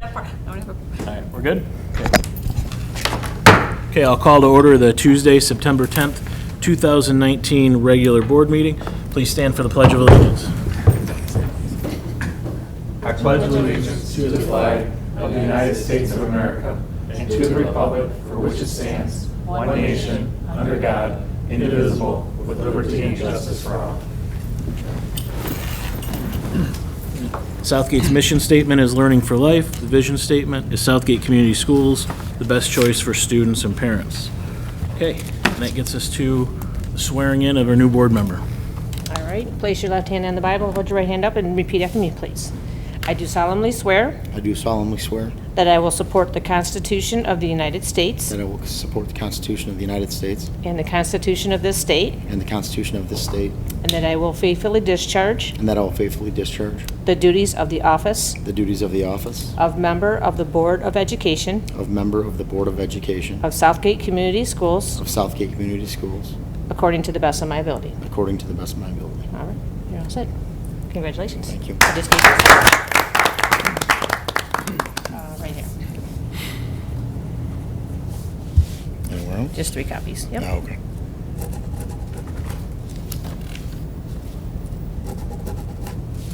All right, we're good? Okay, I'll call to order the Tuesday, September 10th, 2019 regular board meeting. Please stand for the Pledge of Allegiance. I pledge allegiance to the flag of the United States of America and to the republic for which it stands, one nation, under God, indivisible, with liberty and justice for all. Southgate's mission statement is Learning for Life. The vision statement is Southgate Community Schools, the best choice for students and parents. Okay, and that gets us to the swearing in of our new board member. All right, place your left hand on the Bible, hold your right hand up, and repeat after me, please. I do solemnly swear I do solemnly swear that I will support the Constitution of the United States that I will support the Constitution of the United States and the Constitution of this state, and the Constitution of this state, and that I will faithfully discharge and that I will faithfully discharge the duties of the office the duties of the office of member of the Board of Education of member of the Board of Education of Southgate Community Schools of Southgate Community Schools according to the best of my ability. according to the best of my ability. All right, you're all set. Congratulations. Thank you. I just gave you right here. Anywhere else? Just 3 copies. Yep. Oh, okay.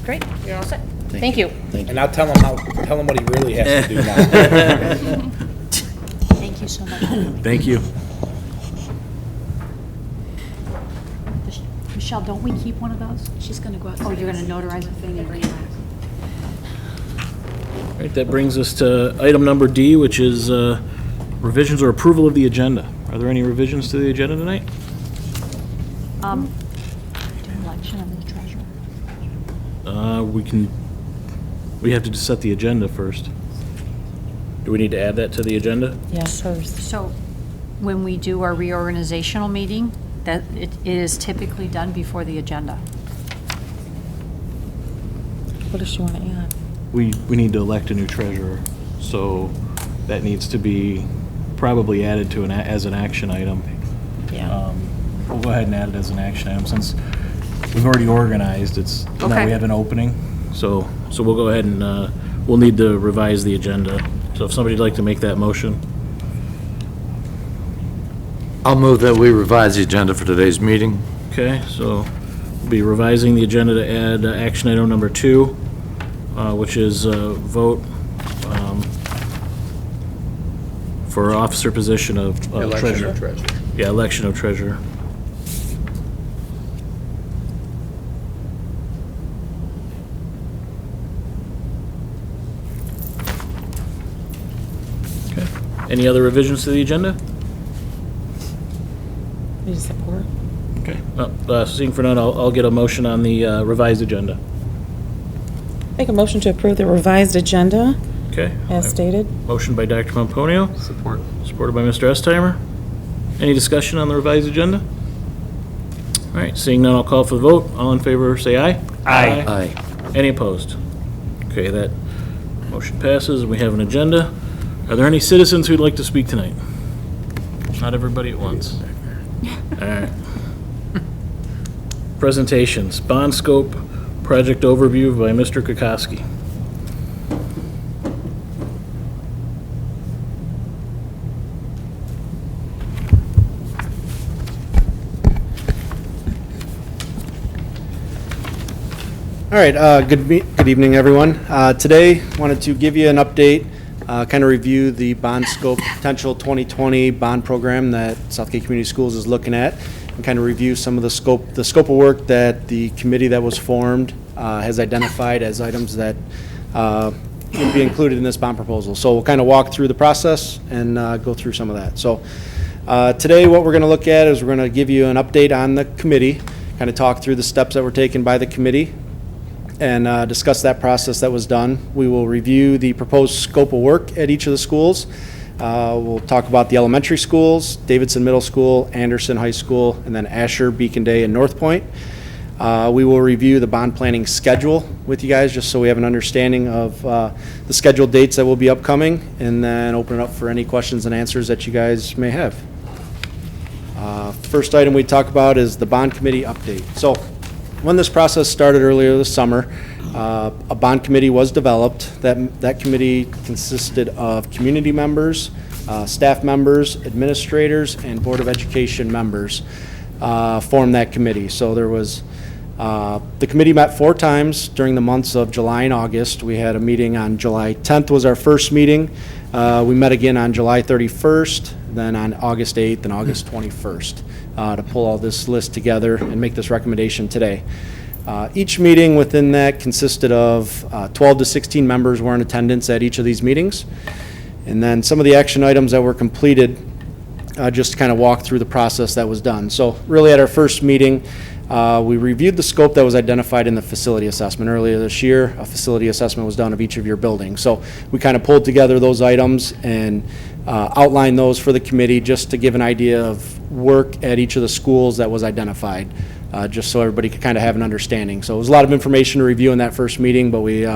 Great, you're all set. Thank Thank you. Thank you. And I'll tell him what he really has to do now. Thank you so much. Thank you. Michelle, don't we keep one of those? She's going to go out. Oh, you're going to notarize a thing and bring it back. All right, that brings us to item number D, which is revisions or approval of the agenda. Are there any revisions to the agenda tonight? Do election of the treasurer. We have to just set the agenda first. Do we need to add that to the agenda? Yes. So when we do our reorganizational meeting, that it is typically done before the agenda. What does she want to add? We need to elect a new treasurer, so that needs to be probably added to as an action item. Yeah. We'll go ahead and add it as an action item since we've already organized. Now Okay. we have an opening, so we'll go ahead and we'll need to revise the agenda. So if somebody'd like to make that motion. I'll move that we revise the agenda for today's meeting. Okay, so we'll be revising the agenda to add action item number 2, which is vote for officer position of treasurer. Yeah, election of treasurer. Okay. Any other revisions to the agenda? Need support? Okay, seeing for none, I'll get a motion on the revised agenda. Make a motion to approve the revised agenda Okay. as stated. Motion by Dr. Pomponio. Support. Supported by Mr. Estheimer. Any discussion on the revised agenda? All right, seeing none, I'll call for the vote. All in favor, say aye. Aye. Any opposed? Okay, that motion passes. We have an agenda. Are there any citizens who'd like to speak tonight? Not everybody at once. All right. Presentations, bond scope, project overview by Mr. Kukoski. All right, good evening, everyone. Today, wanted to give you an update, kind of review the bond scope potential 2020 bond program that Southgate Community Schools is looking at, and kind of review some of the scope of work that the committee that was formed has identified as items that would be included in this bond proposal. So we'll kind of walk through the process and go through some of that. So today, what we're going to look at is we're going to give you an update on the committee, kind of talk through the steps that were taken by the committee, and discuss that process that was done. We will review the proposed scope of work at each of the schools. We'll talk about the elementary schools, Davidson Middle School, Anderson High School, and then Asher, Beacon Day, and North Point. We will review the bond planning schedule with you guys, just so we have an understanding of the scheduled dates that will be upcoming, and then open it up for any questions and answers that you guys may have. First item we talk about is the bond committee update. So when this process started earlier this summer, A bond committee was developed. That committee consisted of community members, staff members, administrators, and Board of Education members formed that committee. So there was, the committee met 4 times during the months of July and August. We had a meeting on July 10th was our first meeting. We met again on July 31st, then on August 8th and August 21st to pull all this list together and make this recommendation today. Each meeting within that consisted of 12 to 16 members were in attendance at each of these meetings. And then some of the action items that were completed, just to kind of walk through the process that was done. So really at our first meeting, we reviewed the scope that was identified in the facility assessment. Earlier this year, a facility assessment was done of each of your buildings. So we kind of pulled together those items and outlined those for the committee just to give an idea of work at each of the schools that was identified, just so everybody could kind of have an understanding. So it was a lot of information to review in that first meeting, but we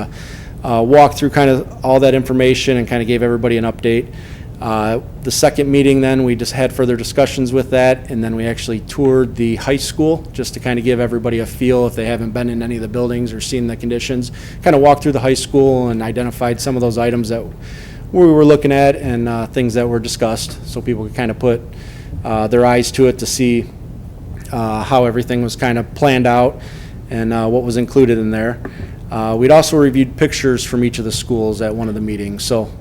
walked through kind of all that information and kind of gave everybody an update. The second meeting then, we just had further discussions with that, and then we actually toured the high school just to kind of give everybody a feel if they haven't been in any of the buildings or seen the conditions. Kind of walked through the high school and identified some of those items that we were looking at and things that were discussed, so people could kind of put their eyes to it to see how everything was kind of planned out and what was included in there. We'd also reviewed pictures from each of the schools at one of the meetings. So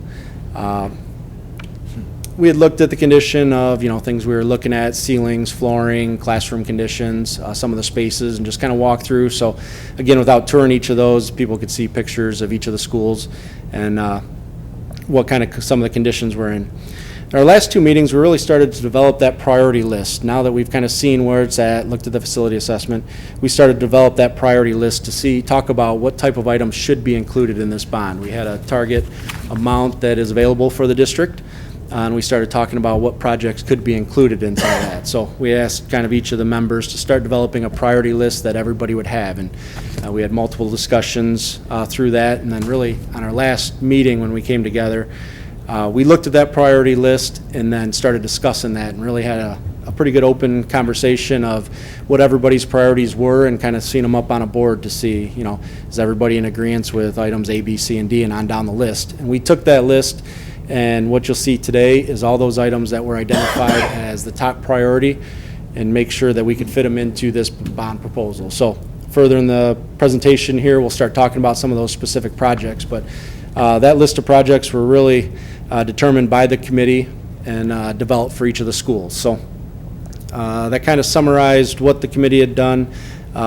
we had looked at the condition of, things we were looking at, ceilings, flooring, classroom conditions, some of the spaces, and just kind of walk through. So again, without touring each of those, people could see pictures of each of the schools and what kind of some of the conditions we're in. In our last 2 meetings, we really started to develop that priority list. Now that we've kind of seen where it's at, looked at the facility assessment, we started to develop that priority list to talk about what type of items should be included in this bond. We had a target amount that is available for the district, and we started talking about what projects could be included in some of that. So we asked kind of each of the members to start developing a priority list that everybody would have, and we had multiple discussions through that. And then really on our last meeting when we came together, we looked at that priority list and then started discussing that and really had a pretty good open conversation of what everybody's priorities were and kind of seeing them up on a board to see, is everybody in agreement with items A, B, C, and D and on down the list. And we took that list, and what you'll see today is all those items that were identified as the top priority and make sure that we could fit them into this bond proposal. So further in the presentation here, we'll start talking about some of those specific projects, but that list of projects were really determined by the committee and developed for each of the schools. So that kind of summarized what the committee had done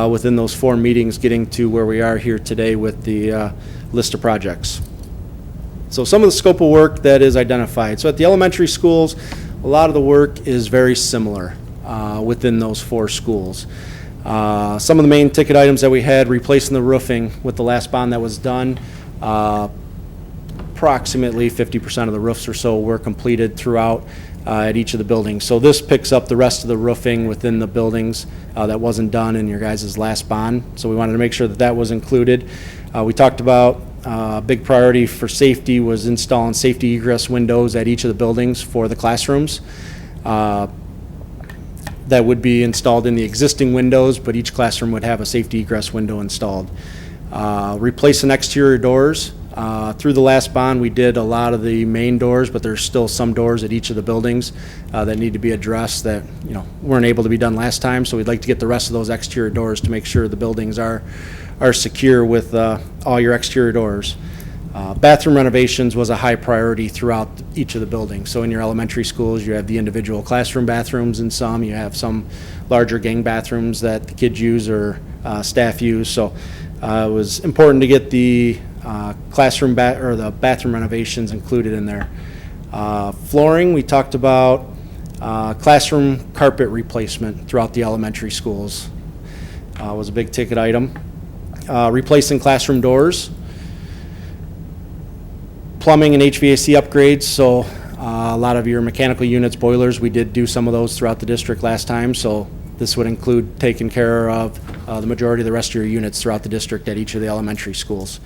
within those 4 meetings, getting to where we are here today with the list of projects. So some of the scope of work that is identified. So at the elementary schools, a lot of the work is very similar within those 4 schools. Some of the main ticket items that we had, replacing the roofing with the last bond that was done, approximately 50% of the roofs or so were completed throughout at each of the buildings. So this picks up the rest of the roofing within the buildings that wasn't done in your guys' last bond. So we wanted to make sure that that was included. We talked about a big priority for safety was installing safety egress windows at each of the buildings for the classrooms. That would be installed in the existing windows, but each classroom would have a safety egress window installed. Replacing exterior doors. Through the last bond, we did a lot of the main doors, but there's still some doors at each of the buildings that need to be addressed that weren't able to be done last time. So we'd like to get the rest of those exterior doors to make sure the buildings are secure with all your exterior doors. Bathroom renovations was a high priority throughout each of the buildings. So in your elementary schools, you have the individual classroom bathrooms in some. You have some larger gang bathrooms that the kids use or staff use. So it was important to get the the bathroom renovations included in there. Flooring, we talked about classroom carpet replacement throughout the elementary schools was a big ticket item. Replacing classroom doors. Plumbing and HVAC upgrades, so a lot of your mechanical units, boilers, we did do some of those throughout the district last time, so this would include taking care of the majority of the rest of your units throughout the district at each of the elementary schools.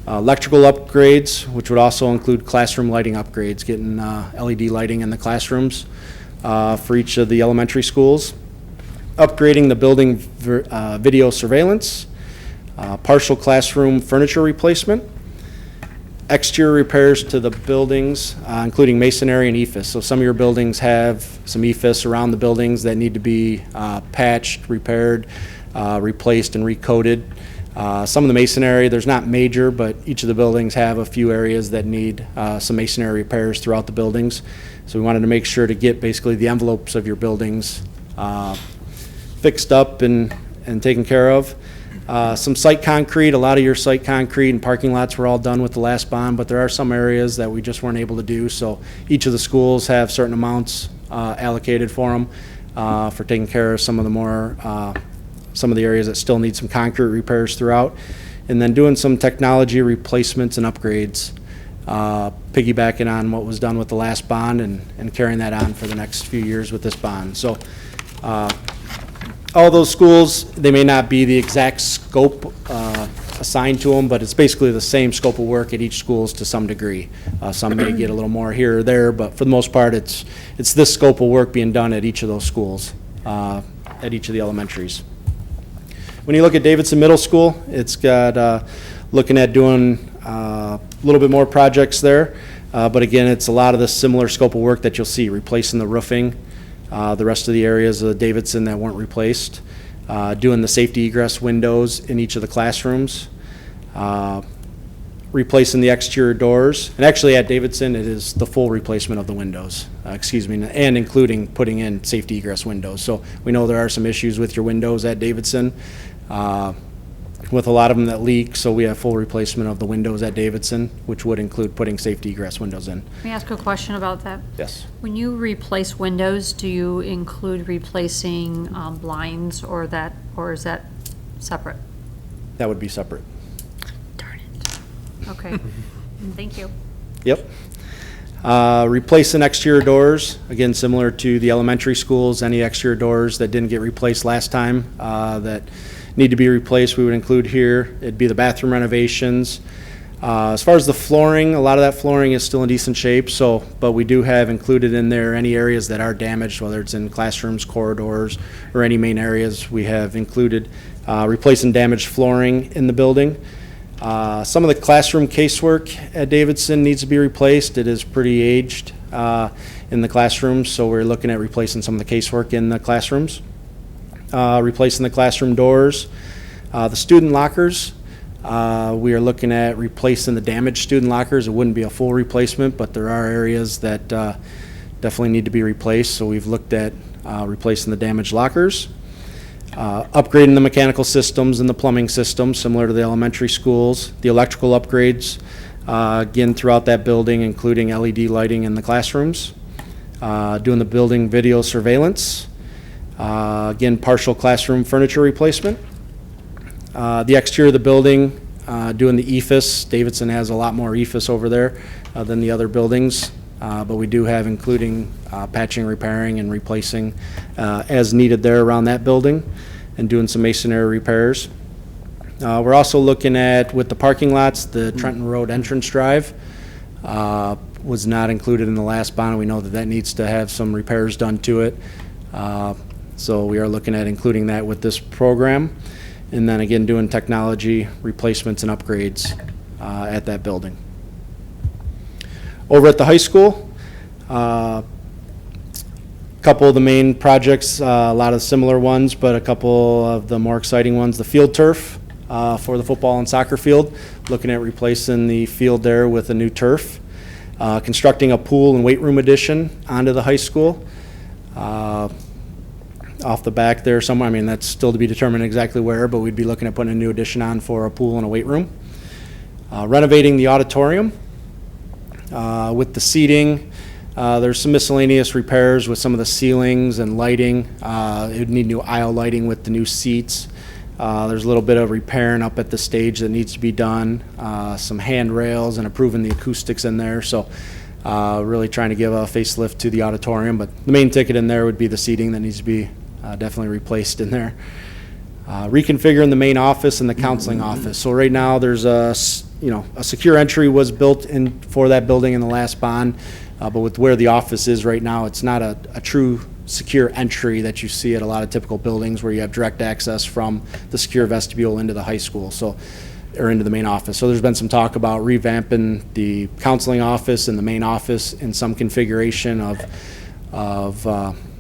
Electrical upgrades, which would also include classroom lighting upgrades, getting LED lighting in the classrooms for each of the elementary schools. Upgrading the building video surveillance. partial classroom furniture replacement, exterior repairs to the buildings, including masonry and EIFS. So some of your buildings have some EIFS around the buildings that need to be patched, repaired, replaced, and recoated. Some of the masonry, there's not major, but each of the buildings have a few areas that need some masonry repairs throughout the buildings. So we wanted to make sure to get basically the envelopes of your buildings fixed up and taken care of. Some site concrete, a lot of your site concrete and parking lots were all done with the last bond, but there are some areas that we just weren't able to do. So each of the schools have certain amounts allocated for them for taking care of some of the more, some of the areas that still need some concrete repairs throughout. And then doing some technology replacements and upgrades, piggybacking on what was done with the last bond and carrying that on for the next few years with this bond. So all those schools, they may not be the exact scope assigned to them, but it's basically the same scope of work at each schools to some degree. Some may get a little more here or there, but for the most part, it's this scope of work being done at each of those schools, at each of the elementaries. When you look at Davidson Middle School, it's got looking at doing a little bit more projects there, but again, it's a lot of the similar scope of work that you'll see, replacing the roofing, the rest of the areas of Davidson that weren't replaced, doing the safety egress windows in each of the classrooms, replacing the exterior doors. And actually at Davidson, it is the full replacement of the windows, and including putting in safety egress windows. So we know there are some issues with your windows at Davidson, with a lot of them that leak, so we have full replacement of the windows at Davidson, which would include putting safety egress windows in. Let me ask a question about that. Yes. When you replace windows, do you include replacing blinds or is that separate? That would be separate. Darn it. Okay, thank you. Yep. Replacing exterior doors, again, similar to the elementary schools, any exterior doors that didn't get replaced last time that need to be replaced, we would include here. It'd be the bathroom renovations. As far as the flooring, a lot of that flooring is still in decent shape, but we do have included in there any areas that are damaged, whether it's in classrooms, corridors, or any main areas. We have included replacing damaged flooring in the building. Some of the classroom casework at Davidson needs to be replaced. It is pretty aged in the classrooms, so we're looking at replacing some of the casework in the classrooms. Replacing the classroom doors. The student lockers, we are looking at replacing the damaged student lockers. It wouldn't be a full replacement, but there are areas that definitely need to be replaced, so we've looked at replacing the damaged lockers. Upgrading the mechanical systems and the plumbing systems, similar to the elementary schools. The electrical upgrades, again, throughout that building, including LED lighting in the classrooms. Doing the building video surveillance. Again, partial classroom furniture replacement. The exterior of the building, doing the EIFS. Davidson has a lot more EIFS over there than the other buildings, but we do have including patching, repairing, and replacing as needed there around that building, and doing some masonry repairs. We're also looking at, with the parking lots, the Trenton Road entrance drive was not included in the last bond. We know that that needs to have some repairs done to it. So we are looking at including that with this program. And then again, doing technology replacements and upgrades at that building. Over at the high school, a couple of the main projects, a lot of similar ones, but a couple of the more exciting ones. The field turf for the football and soccer field, looking at replacing the field there with a new turf. Constructing a pool and weight room addition onto the high school. Off the back there somewhere, I mean, that's still to be determined exactly where, but we'd be looking at putting a new addition on for a pool and a weight room. Renovating the auditorium with the seating. There's some miscellaneous repairs with some of the ceilings and lighting. It would need new aisle lighting with the new seats. There's a little bit of repairing up at the stage that needs to be done. Some handrails and improving the acoustics in there. So really trying to give a facelift to the auditorium, but the main ticket in there would be the seating that needs to be definitely replaced in there. Reconfiguring the main office and the counseling office. So right now there's a secure entry was built in for that building in the last bond, but with where the office is right now, it's not a true secure entry that you see at a lot of typical buildings where you have direct access from the secure vestibule into the high school, or into the main office. So there's been some talk about revamping the counseling office and the main office in some configuration of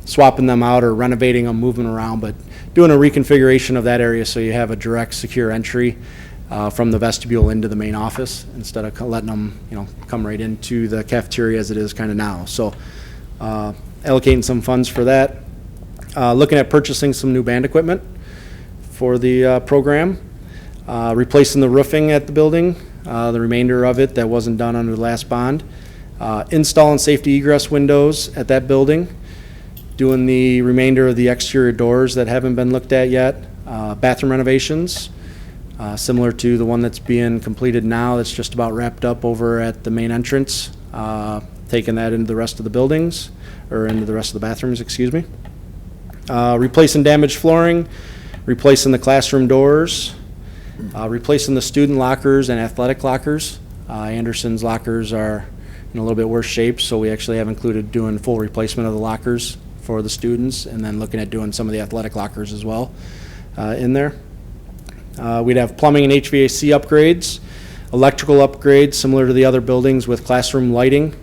swapping them out or renovating them, moving around, but doing a reconfiguration of that area so you have a direct secure entry from the vestibule into the main office instead of letting them, come right into the cafeteria as it is kind of now. So allocating some funds for that. Looking at purchasing some new band equipment for the program. Replacing the roofing at the building, the remainder of it that wasn't done under the last bond. Installing safety egress windows at that building. Doing the remainder of the exterior doors that haven't been looked at yet. Bathroom renovations, similar to the one that's being completed now, that's just about wrapped up over at the main entrance. Taking that into the rest of the buildings, or into the rest of the bathrooms, excuse me. Replacing damaged flooring, replacing the classroom doors, replacing the student lockers and athletic lockers. Anderson's lockers are in a little bit worse shape, so we actually have included doing full replacement of the lockers for the students, and then looking at doing some of the athletic lockers as well in there. We'd have plumbing and HVAC upgrades, electrical upgrades similar to the other buildings with classroom lighting.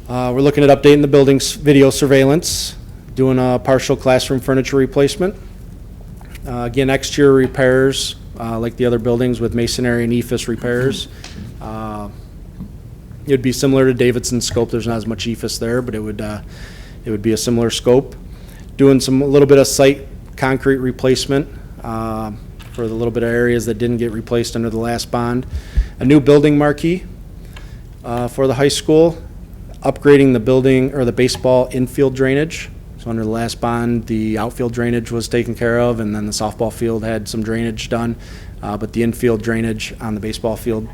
We're looking at updating the building's video surveillance, doing a partial classroom furniture replacement. Again, exterior repairs like the other buildings with masonry and EFIS repairs. It would be similar to Davidson's scope. There's not as much EFIS there, but it would be a similar scope. Doing a little bit of site concrete replacement for the little bit of areas that didn't get replaced under the last bond. A new building marquee for the high school. Upgrading the building or the baseball infield drainage. So under the last bond, the outfield drainage was taken care of, and then the softball field had some drainage done, but the infield drainage on the baseball field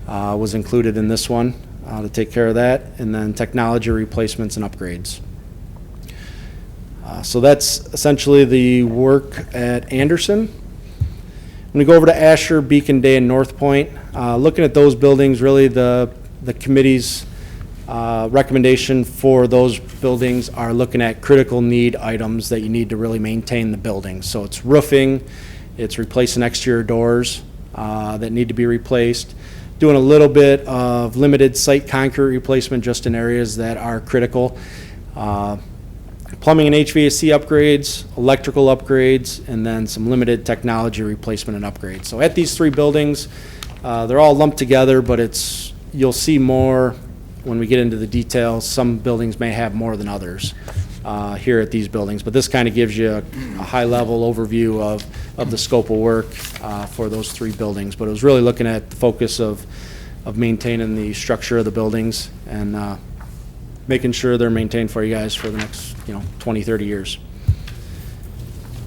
was included in this one to take care of that, and then technology replacements and upgrades. So that's essentially the work at Anderson. When we go over to Asher, Beacon Day, and North Point, looking at those buildings, really the committee's recommendation for those buildings are looking at critical need items that you need to really maintain the building. So it's roofing, it's replacing exterior doors that need to be replaced, doing a little bit of limited site concrete replacement just in areas that are critical, plumbing and HVAC upgrades, electrical upgrades, and then some limited technology replacement and upgrades. So at these three buildings, they're all lumped together, but you'll see more when we get into the details. Some buildings may have more than others here at these buildings, but this kind of gives you a high-level overview of the scope of work for those three buildings. But it was really looking at the focus of maintaining the structure of the buildings and making sure they're maintained for you guys for the next 20, 30 years.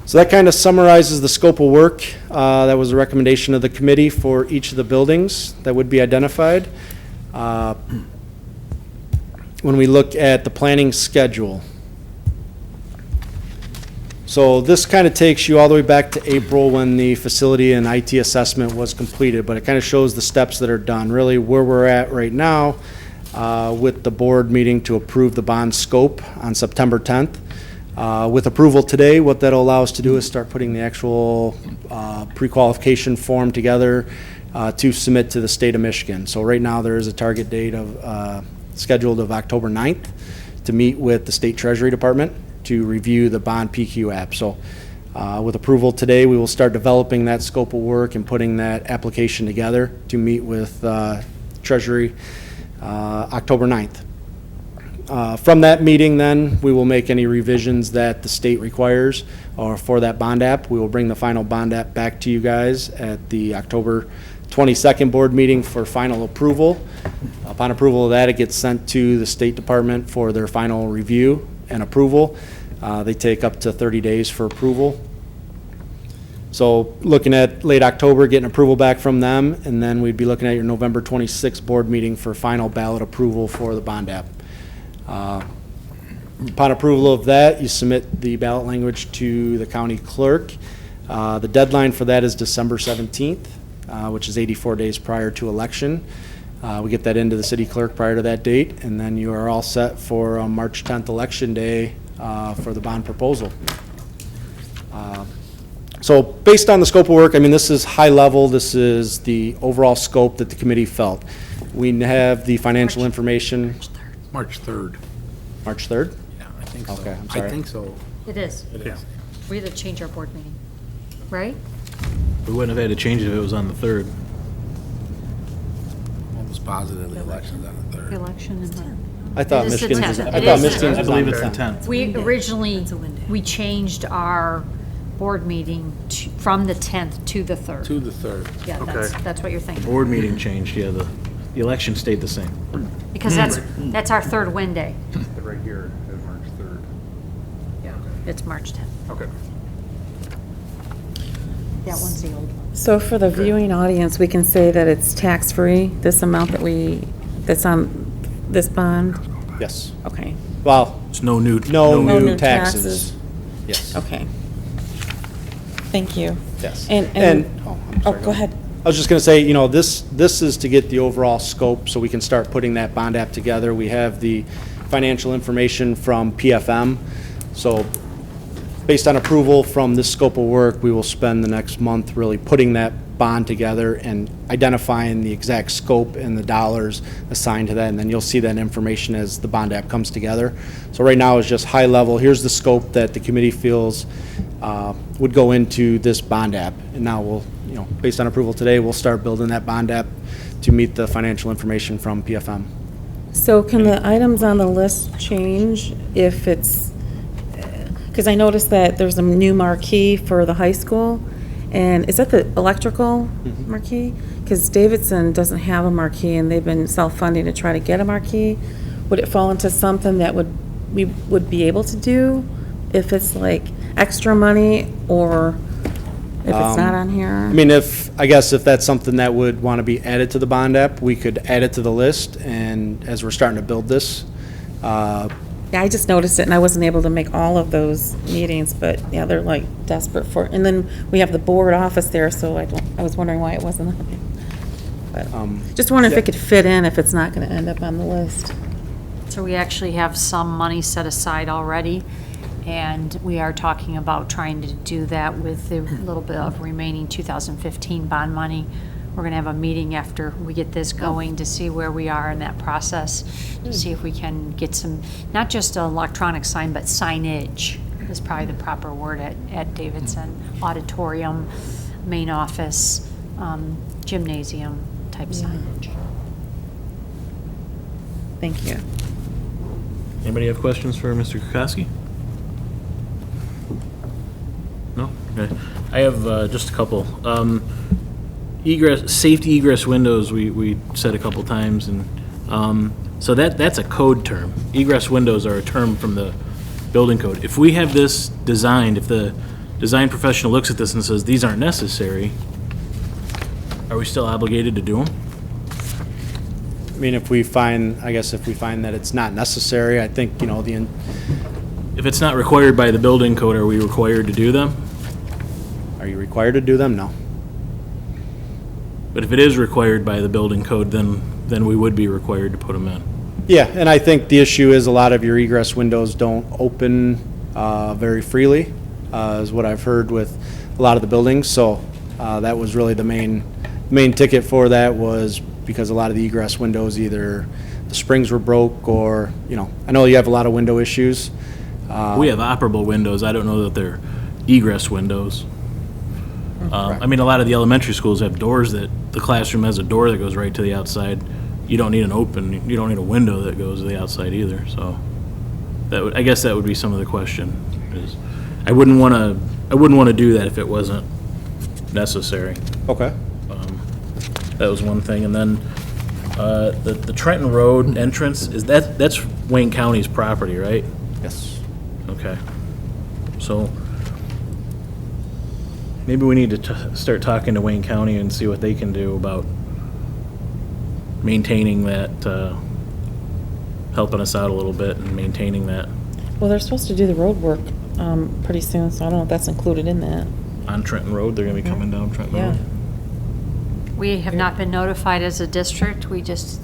So that kind of summarizes the scope of work. That was a recommendation of the committee for each of the buildings that would be identified. When we look at the planning schedule. So this kind of takes you all the way back to April when the facility and IT assessment was completed, but it kind of shows the steps that are done. Really where we're at right now with the board meeting to approve the bond scope on September 10th. With approval today, what that'll allow us to do is start putting the actual pre-qualification form together to submit to the state of Michigan. So right now there is a target date of scheduled of October 9th to meet with the State Treasury Department to review the bond PQ app. So with approval today, we will start developing that scope of work and putting that application together to meet with Treasury October 9th. From that meeting then, we will make any revisions that the state requires or for that bond app. We will bring the final bond app back to you guys at the October 22nd board meeting for final approval. Upon approval of that, it gets sent to the State Department for their final review and approval. They take up to 30 days for approval. So looking at late October, getting approval back from them, and then we'd be looking at your November 26th board meeting for final ballot approval for the bond app. Upon approval of that, you submit the ballot language to the county clerk. The deadline for that is December 17th. Which is 84 days prior to election. We get that into the city clerk prior to that date, and then you are all set for March 10th election day for the bond proposal. So based on the scope of work, I mean, this is high level. This is the overall scope that the committee felt. We have the financial information. March 3rd. March 3rd? Yeah, I think so. Okay, I'm sorry. I think so. It is. Yeah. We had to change our board meeting, right? We wouldn't have had to change it if it was on the 3rd. Almost positive the election's on the 3rd. The election is on. I thought It is the Michigan's, 10th. I It thought is. Michigan's I was on believe the it's the 10th. 10th. We originally, we changed our board meeting from the 10th to the 3rd. To the 3rd. Yeah, that's what you're thinking. Board meeting changed, yeah, the election stayed the same. Because that's our third win day. Right here is March 3rd. Yeah. It's March 10th. Okay. That one's the old one. So for the viewing audience, we can say that it's tax-free, this amount that's on this bond? Yes. Okay, Well, It's no new. no No new new taxes. taxes. Yes, okay. Thank you. yes. And- I'm Oh, sorry, go ahead. I was just going to say, you know, this is to get the overall scope so we can start putting that bond app together. We have the financial information from PFM. So based on approval from this scope of work, we will spend the next month really putting that bond together and identifying the exact scope and the dollars assigned to that. And then you'll see that information as the bond app comes together. So right now it's just high level. Here's the scope that the committee feels would go into this bond app. And now we'll, you know, based on approval today, we'll start building that bond app to meet the financial information from PFM. So can the items on the list change if it's, because I noticed that there's a new marquee for the high school, and is that the electrical marquee? Because Davidson doesn't have a marquee, and they've been self-funding to try to get a marquee. Would it fall into something that we would be able to do if it's like extra money, or if it's not on here? I mean, I guess if that's something that would want to be added to the bond app, we could add it to the list, and as we're starting to build this, Yeah, I just noticed it, and I wasn't able to make all of those meetings, but yeah, they're like desperate for, and then we have the board office there, so I was wondering why it wasn't on there. But just wondering if it could fit in, if it's not gonna end up on the list. So we actually have some money set aside already, and we are talking about trying to do that with a little bit of remaining 2015 bond money. We're going to have a meeting after we get this going to see where we are in that process, to see if we can get some, not just an electronic sign, but signage is probably the proper word at Davidson. Auditorium, main office, gymnasium type signage. Thank you. Anybody have questions for Mr. Kukoski? No? Okay. I have just a couple. Safety egress windows, we said a couple times, and so that's a code term. Egress windows are a term from the building code. If we have this designed, if the design professional looks at this and says, these aren't necessary, are we still obligated to do them? I mean, if we find that it's not necessary, I think, you know, If it's not required by the building code, are we required to do them? are you required to do them? No. But if it is required by the building code, then we would be required to put them in. Yeah, and I think the issue is a lot of your egress windows don't open very freely, is what I've heard with a lot of the buildings. So that was really the main ticket for that, was because a lot of the egress windows, either the springs were broke or, you know, I know you have a lot of window issues. We have operable windows. I don't know that they're egress windows. I mean, a lot of the elementary schools have doors that, the classroom has a door that goes right to the outside. You don't need you don't need a window that goes to the outside either, so I guess that would be some of the question, is I wouldn't want to do that if it wasn't necessary. Okay. That was one thing, and then the Trenton Road entrance, that's Wayne County's property, right? Yes. Okay. So maybe we need to start talking to Wayne County and see what they can do about maintaining that, helping us out a little bit and maintaining that Well, they're supposed to do the road work pretty soon, so I don't know if that's included in that. on Trenton Road. They're gonna be coming down Trenton Yeah. Road. We have not been notified as a district. We just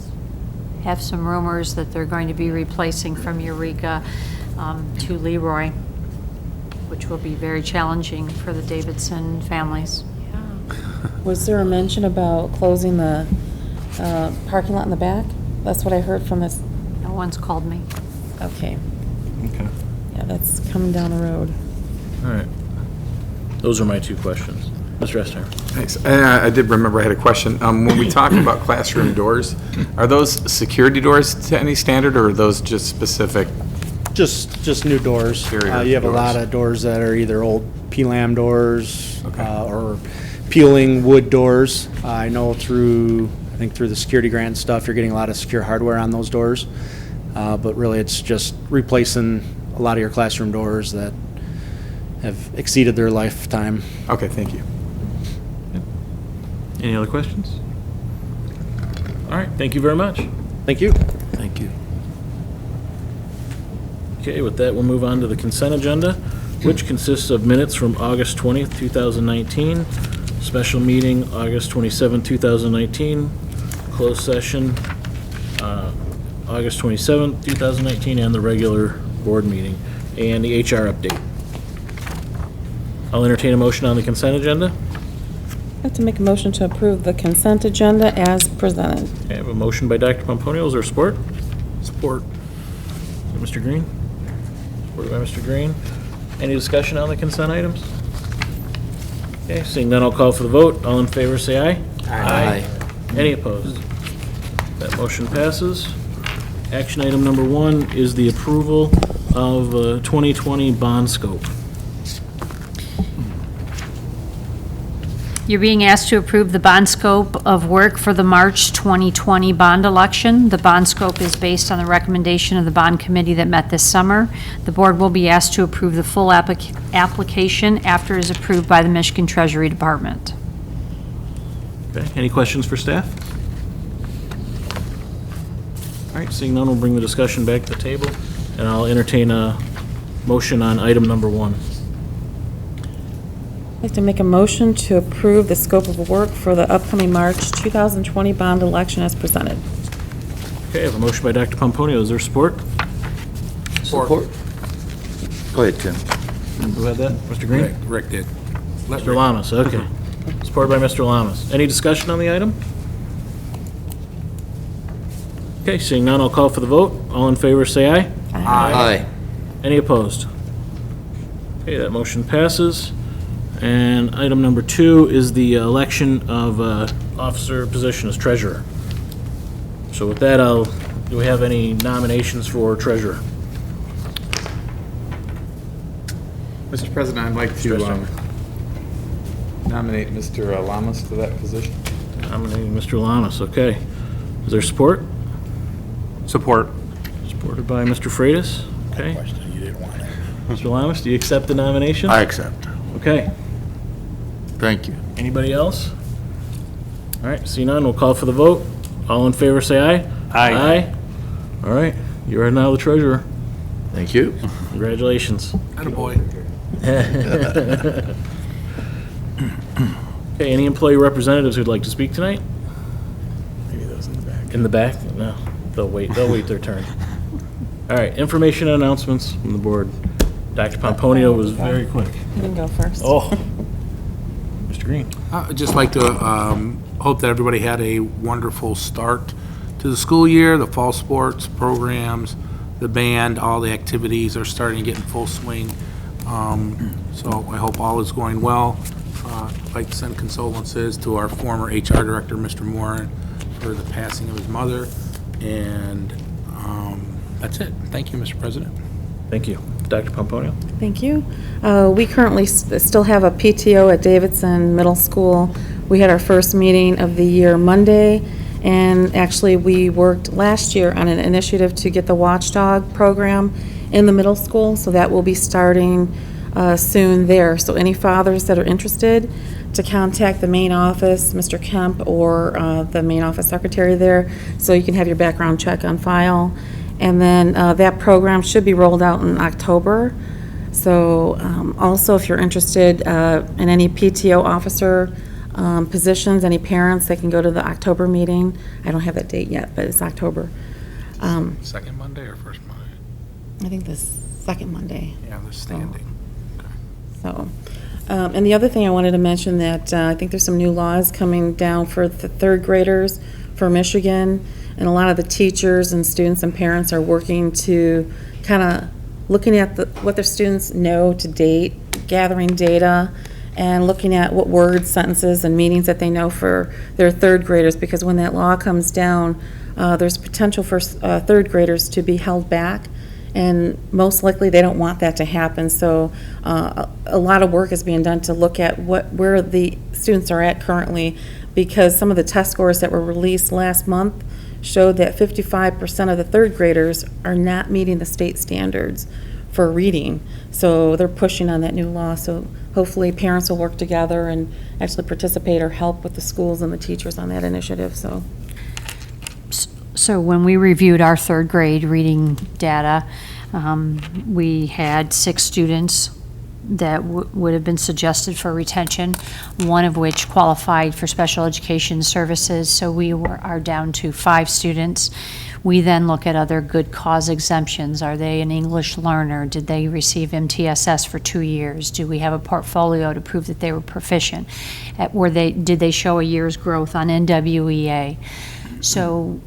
have some rumors that they're going to be replacing from Eureka to Leroy, which will be very challenging for the Davidson families. Was there a mention about closing the parking lot in the back? That's what I heard from this. No one's called me. Okay, Okay. yeah, that's coming down the road. All right. Those are my two questions. Mr. Estes. Thanks. And I did remember I had a question. When we talk about classroom doors, are those security doors to any standard, or are those just specific? Just new doors. Exterior You have a doors. lot of doors that are either old P-lam doors Okay. or peeling wood doors. I know I think through the security grant and stuff, you're getting a lot of secure hardware on those doors. But really, it's just replacing a lot of your classroom doors that have exceeded their lifetime. Okay, thank you. Any other questions? All right, thank you very much. Thank you. Thank you. Okay, with that, we'll move on to the consent agenda, which consists of minutes from August 20th, 2019, special meeting August 27th, 2019, closed session August 27th, 2019, and the regular board meeting, and the HR update. I'll entertain a motion on the consent agenda. I'd like to make a motion to approve the consent agenda as presented. Okay, I have a motion by Dr. Pomponio. Is there support? Support. Mr. Green? Supported by Mr. Green. Any discussion on the consent items? Okay, seeing none, I'll call for the vote. All in favor, say aye. Aye. Any opposed? That motion passes. Action item number 1 is the approval of 2020 bond scope. You're being asked to approve the bond scope of work for the March 2020 bond election. The bond scope is based on the recommendation of the bond committee that met this summer. The board will be asked to approve the full application after it is approved by the Michigan Treasury Department. Okay, any questions for staff? All right, seeing none, we'll bring the discussion back to the table, and I'll entertain a motion on item number 1. I'd like to make a motion to approve the scope of work for the upcoming March 2020 bond election as presented. Okay, I have a motion by Dr. Pomponio. Is there support? Support. Go ahead, Tim. Who had that? Mr. Green? Rick did. Let Mr. Rick- Lamas, okay. Supported by Mr. Lamas. Any discussion on the item? Okay, seeing none, I'll call for the vote. All in favor, say aye. Aye. Any opposed? Okay, that motion passes. And item number 2 is the election of officer position as treasurer. So with that, do we have any nominations for treasurer? Mr. President, I'd like to Mr. nominate Mr. Lamas to that position. Nominating Mr. Lamas, okay. Is there support? Support. Supported by Mr. Freitas, okay. Question, you didn't want it. Mr. Lamas, do you accept the nomination? I accept. Okay. Thank you. Anybody else? All right, see none, we'll call for the vote. All in favor, say aye. Aye. Aye. All right, you are now the treasurer. Thank you. Congratulations. Attaboy. Okay, any employee representatives who'd like to speak tonight? Maybe those in the back. In the back? No, they'll wait their turn. All right, information and announcements from the board. Dr. Pomponio was very quick. You can go first. Oh. Mr. Green. I'd just like to hope that everybody had a wonderful start to the school year. The fall sports programs, the band, all the activities are starting to get in full swing. So I hope all is going well. I'd like to send condolences to our former HR director, Mr. Moore, for the passing of his mother. And that's it. Thank you, Mr. President. Thank you. Dr. Pomponio. Thank you. We currently still have a PTO at Davidson Middle School. We had our first meeting of the year Monday, and actually we worked last year on an initiative to get the Watchdog program in the middle school, so that will be starting soon there. So any fathers that are interested, to contact the main office, Mr. Kemp, or the main office secretary there, so you can have your background check on file. And then that program should be rolled out in October. So also, if you're interested in any PTO officer positions, any parents, they can go to the October meeting. I don't have that date yet, but it's October. Second Monday or first Monday? I think this second Monday. Yeah, they're standing. So, and the other thing I wanted to mention that I think there's some new laws coming down for the third graders for Michigan, and a lot of the teachers and students and parents are working to kind of looking at what their students know to date, gathering data, and looking at what words, sentences, and meanings that they know for their third graders, because when that law comes down, there's potential for third graders to be held back, and most likely they don't want that to happen. So a lot of work is being done to look at where the students are at currently, because some of the test scores that were released last month showed that 55% of the third graders are not meeting the state standards for reading. So they're pushing on that new law. So hopefully parents will work together and actually participate or help with the schools and the teachers on that initiative. So when we reviewed our third grade reading data, we had 6 students that would have been suggested for retention, one of which qualified for special education services, so we are down to 5 students. We then look at other good cause exemptions. Are they an English learner? Did they receive MTSS for 2 years? Do we have a portfolio to prove that they were proficient? Did they show a year's growth on NWEA? So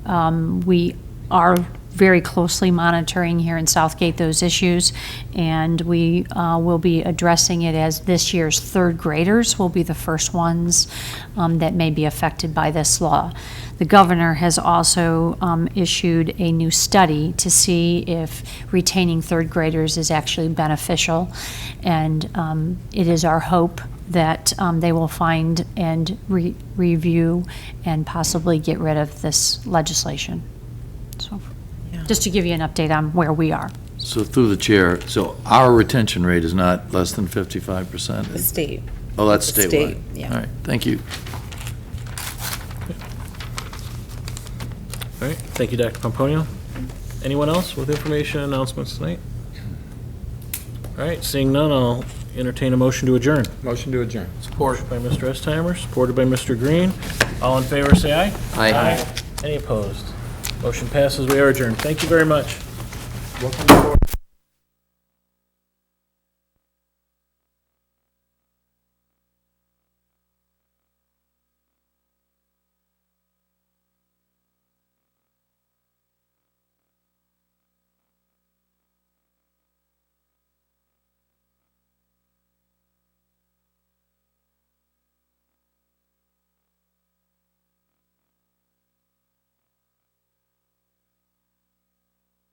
we are very closely monitoring here in Southgate those issues, and we will be addressing it as this year's third graders will be the first ones that may be affected by this law. The governor has also issued a new study to see if retaining third graders is actually beneficial, and it is our hope that they will find and review and possibly get rid of this legislation. So, just to give you an update on where we are. So through the chair, so our retention rate is not less than 55%? The state. Oh, that's The statewide? state, yeah. All right, thank you. All right, thank you, Dr. Pomponio. Anyone else with information announcements tonight? All right, seeing none, I'll entertain a motion to adjourn. Motion to adjourn. Support by Mr. Estheimer, supported by Mr. Green. All in favor, say aye. Aye. Any opposed? Motion passes, we are adjourned. Thank you very much. Welcome aboard.